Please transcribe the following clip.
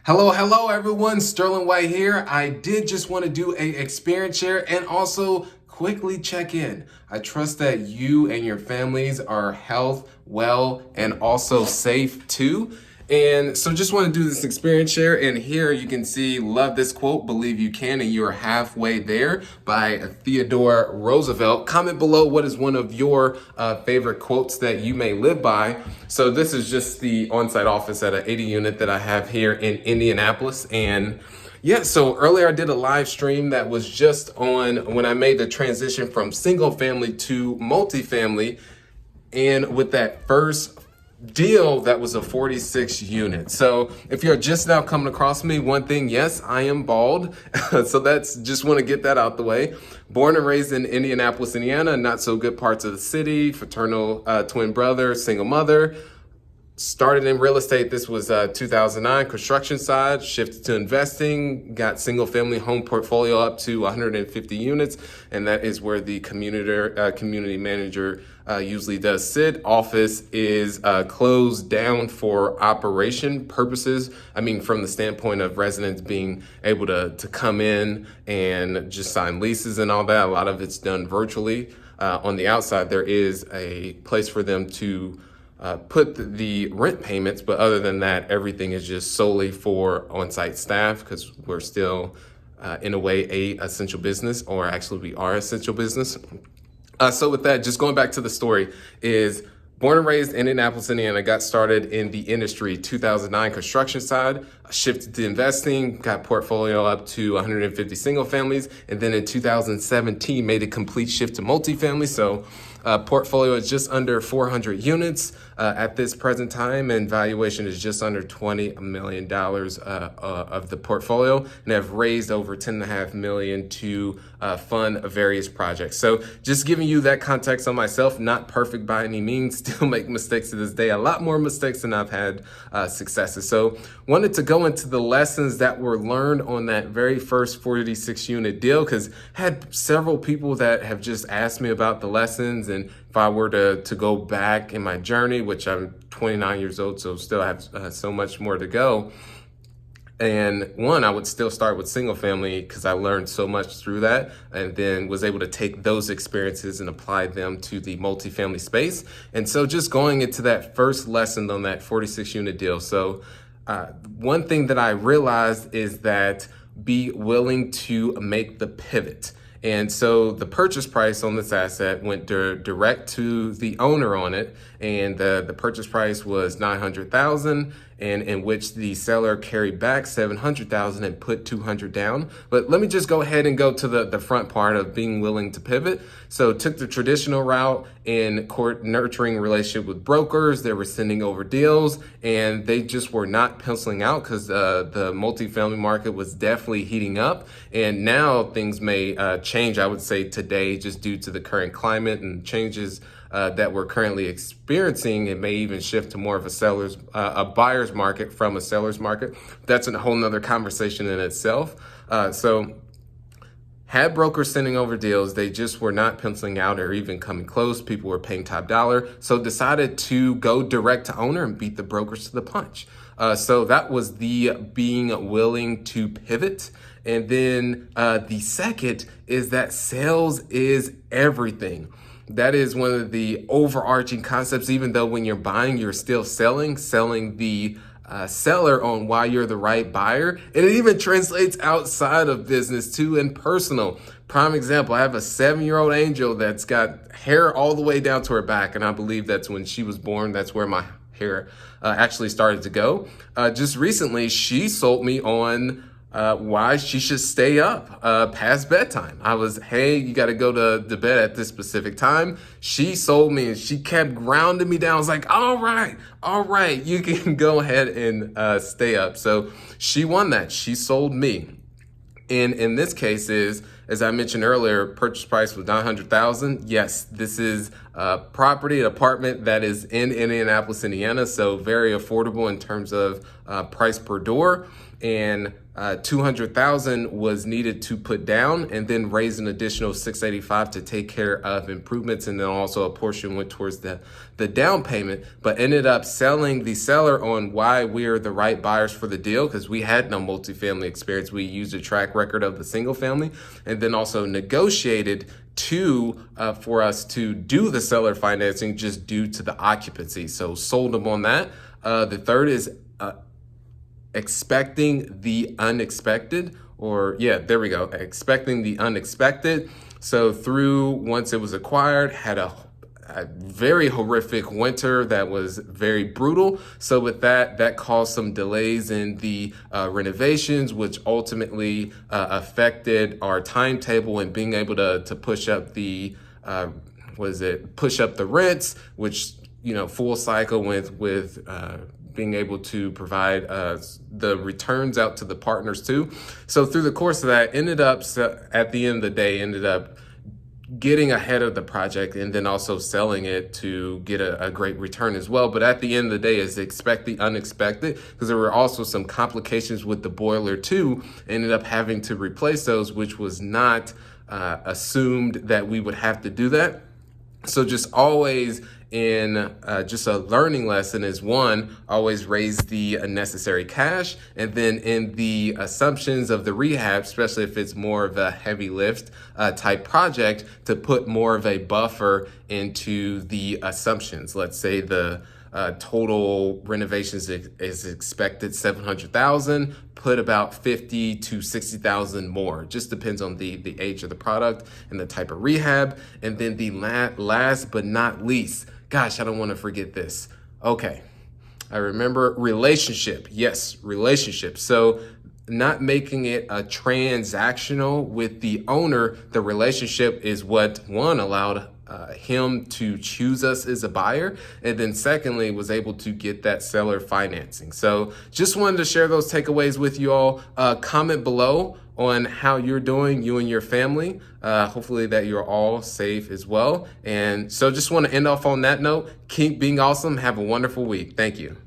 Hello everyone, Sterling White here. I did just want to do a experience share and also quickly check in. I trust that you and your families are health, well, and also safe too. And so just want to do this experience share, and here you can see, love this quote, believe you can and you're halfway there, by Theodore Roosevelt. Comment below what is one of your favorite quotes that you may live by. So this is just the on-site office at an 80 unit that I have here in Indianapolis. And yeah, so earlier I did a live stream that was just on when I made the transition from single family to multifamily. And with that first deal, that was a 46 unit. So if you're just now coming across me, one thing, yes, I am bald. So that's, just want to get that out the way. Born and raised in Indianapolis, Indiana, not so good parts of the city, fraternal twin brother, single mother. Started in real estate. This was 2009, construction side, shifted to investing, got single family home portfolio up to 150 units. And that is where the community manager usually does sit. Office is closed down for operation purposes. I mean, from the standpoint of residents being able to come in and just sign leases and all that, a lot of it's done virtually. On the outside, there is a place for them to put the rent payments, but other than that, everything is just solely for on-site staff, because we're still in a way a essential business, or actually we are essential business. So with that, just going back to the story, is born and raised in Indianapolis, Indiana, got started in the industry 2009 construction side, shifted to investing, got portfolio up to 150 single families, and then in 2017 made a complete shift to multifamily. So portfolio is just under 400 units at this present time, and valuation is just under $20 million of the portfolio, and have raised over $10.5 million to fund various projects. So just giving you that context on myself, not perfect by any means, still make mistakes to this day, a lot more mistakes than I've had successes. So wanted to go into the lessons that were learned on that very first 46 unit deal, because had several people that have just asked me about the lessons, and if I were to go back in my journey, which I'm 29 years old, so still have so much more to go. And one, I would still start with single family, because I learned so much through that, and then was able to take those experiences and apply them to the multifamily space. And so just going into that first lesson on that 46 unit deal. So one thing that I realized is that be willing to make the pivot. And so the purchase price on this asset went direct to the owner on it, and the purchase price was $900,000, and in which the seller carried back $700,000 and put $200 down. But let me just go ahead and go to the front part of being willing to pivot. So took the traditional route in nurturing relationship with brokers. They were sending over deals, and they just were not penciling out, because the multifamily market was definitely heating up. And now things may change, I would say today, just due to the current climate and changes that we're currently experiencing. It may even shift to more of a buyer's market from a seller's market. That's a whole nother conversation in itself. So had brokers sending over deals, they just were not penciling out or even coming close. People were paying top dollar. So decided to go direct to owner and beat the brokers to the punch. So that was the being willing to pivot. And then the second is that sales is everything. That is one of the overarching concepts. Even though when you're buying, you're still selling the seller on why you're the right buyer. And it even translates outside of business too, and personal. Prime example, I have a 7-year-old angel that's got hair all the way down to her back. And I believe that's when she was born. That's where my hair actually started to go. Just recently, she sold me on why she should stay up past bedtime. I was, hey, you got to go to bed at this specific time. She sold me, and she kept grounding me down. I was like, all right, you can go ahead and stay up. So she won that. She sold me. And in this case is, as I mentioned earlier, purchase price was $900,000. Yes, this is property, an apartment that is in Indianapolis, Indiana. So very affordable in terms of price per door. And 200,000 was needed to put down, and then raise an additional 685 to take care of improvements, and then also a portion went towards the down payment. But ended up selling the seller on why we're the right buyers for the deal, because we had no multifamily experience. We used a track record of the single family, and then also negotiated for us to do the seller financing just due to the occupancy. So sold them on that. The third is expecting the unexpected, expecting the unexpected. So once it was acquired, had a very horrific winter that was very brutal. So with that caused some delays in the renovations, which ultimately affected our timetable and being able to push up the push up the rents, which full cycle with being able to provide the returns out to the partners too. So through the course of that, at the end of the day, ended up getting ahead of the project and then also selling it to get a great return as well. But at the end of the day, is expect the unexpected, because there were also some complications with the boiler too. Ended up having to replace those, which was not assumed that we would have to do that. So just always in just a learning lesson is, one, always raise the necessary cash, and then in the assumptions of the rehab, especially if it's more of a heavy lift type project, to put more of a buffer into the assumptions. Let's say the total renovations is expected 700,000, put about 50 to 60,000 more. Just depends on the age of the product and the type of rehab. And then the last but not least, gosh, I don't want to forget this. Okay, I remember relationship. Yes, relationship. So not making it a transactional with the owner. The relationship is what, one, allowed him to choose us as a buyer, and then secondly was able to get that seller financing. So just wanted to share those takeaways with you all. Comment below on how you're doing, you and your family. Hopefully that you're all safe as well. And so just want to end off on that note. Keep being awesome. Have a wonderful week. Thank you.